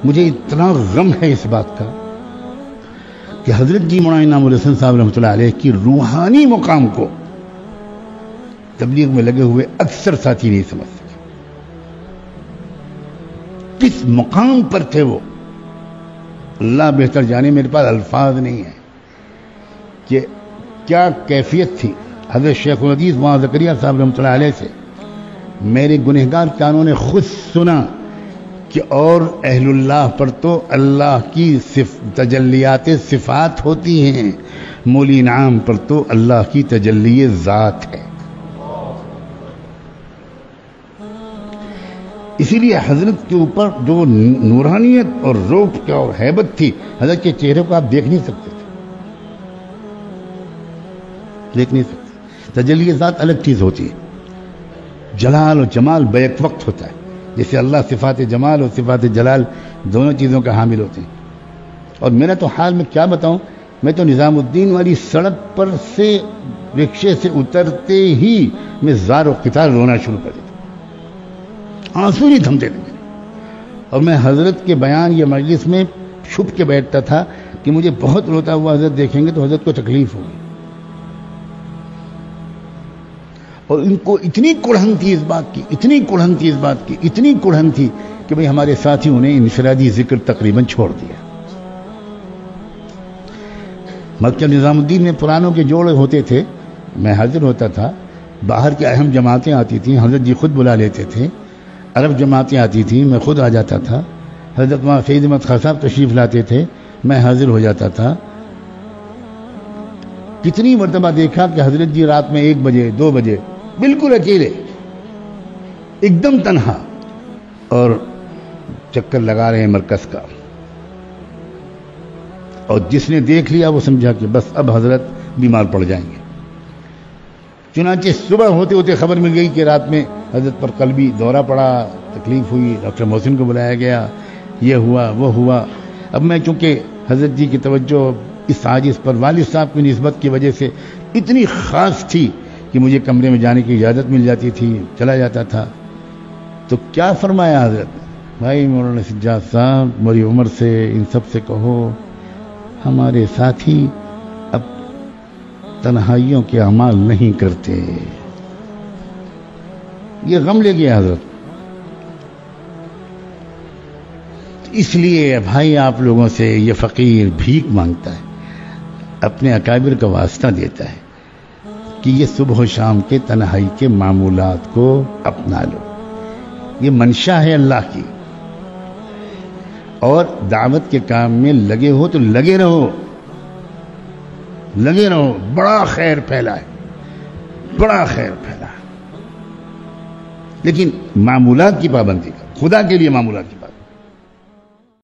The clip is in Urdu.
مجھے اتنا غم ہے اس بات کا کہ حضرت جی مولانا انعام الحسن صاحب رحمۃ اللہ علیہ کی روحانی مقام کو تبلیغ میں لگے ہوئے اکثر ساتھی نہیں سمجھ سکے. کس مقام پر تھے وہ اللہ بہتر جانے. میرے پاس الفاظ نہیں ہیں کہ کیا کیفیت تھی. حضرت شیخ الحدیث مولانا زکریا صاحب رحمۃ اللہ علیہ سے میرے گنہگار کانوں نے خود سنا کہ اور اہل اللہ پر تو اللہ کی تجلیات صفات ہوتی ہیں، مولی انعام پر تو اللہ کی تجلی ذات ہے. اسی لیے حضرت کے اوپر جو نورانیت اور روپ کا اور ہیبت تھی، حضرت کے چہرے کو آپ دیکھ نہیں سکتے تھے، دیکھ نہیں سکتے. تجلی ذات الگ چیز ہوتی ہے، جلال اور جمال بیک وقت ہوتا ہے. جیسے اللہ صفات جمال اور صفات جلال دونوں چیزوں کا حامل ہوتے ہیں. اور میرا تو حال میں کیا بتاؤں، میں تو نظام الدین والی سڑک پر سے رکشے سے اترتے ہی میں زار و قطار رونا شروع کر دیتا، آنسو نہیں تھمتے تھے میرے. اور میں حضرت کے بیان یا مجلس میں چھپ کے بیٹھتا تھا کہ مجھے بہت روتا ہوا حضرت دیکھیں گے تو حضرت کو تکلیف ہوگی. اور ان کو اتنی کڑھن تھی اس بات کی، اتنی کڑھن تھی اس بات کی، اتنی کڑھن تھی کہ بھئی ہمارے ساتھیوں نے انفرادی ذکر تقریباً چھوڑ دیا. مکتب نظام الدین میں پرانوں کے جوڑے ہوتے تھے، میں حاضر ہوتا تھا. باہر کی اہم جماعتیں آتی تھیں، حضرت جی خود بلا لیتے تھے. عرب جماعتیں آتی تھیں، میں خود آ جاتا تھا. حضرت وہاں سید احمد خان صاحب تشریف لاتے تھے، میں حاضر ہو جاتا تھا. کتنی مرتبہ دیکھا کہ حضرت جی رات میں 1 بجے 2 بجے بالکل اکیلے، ایک دم تنہا، اور چکر لگا رہے ہیں مرکز کا. اور جس نے دیکھ لیا وہ سمجھا کہ بس اب حضرت بیمار پڑ جائیں گے. چنانچہ صبح ہوتے ہوتے خبر مل گئی کہ رات میں حضرت پر قلبی دورہ پڑا، تکلیف ہوئی، ڈاکٹر محسن کو بلایا گیا، یہ ہوا وہ ہوا. اب میں چونکہ حضرت جی کی توجہ اس عاجز پر والد صاحب کی نسبت کی وجہ سے اتنی خاص تھی کہ مجھے کمرے میں جانے کی اجازت مل جاتی تھی، چلا جاتا تھا. تو کیا فرمایا حضرت، بھائی مولانا سجاد صاحب میری عمر سے ان سب سے کہو ہمارے ساتھی اب تنہائیوں کے اعمال نہیں کرتے. یہ غم لے گیا حضرت. اس لیے بھائی آپ لوگوں سے یہ فقیر بھیک مانگتا ہے، اپنے اکابر کا واسطہ دیتا ہے کہ یہ صبح و شام کے تنہائی کے معمولات کو اپنا لو. یہ منشا ہے اللہ کی، اور دعوت کے کام میں لگے ہو تو لگے رہو، لگے رہو. بڑا خیر پھیلا ہے، بڑا خیر پھیلا ہے. لیکن معمولات کی پابندی کا، خدا کے لیے معمولات کی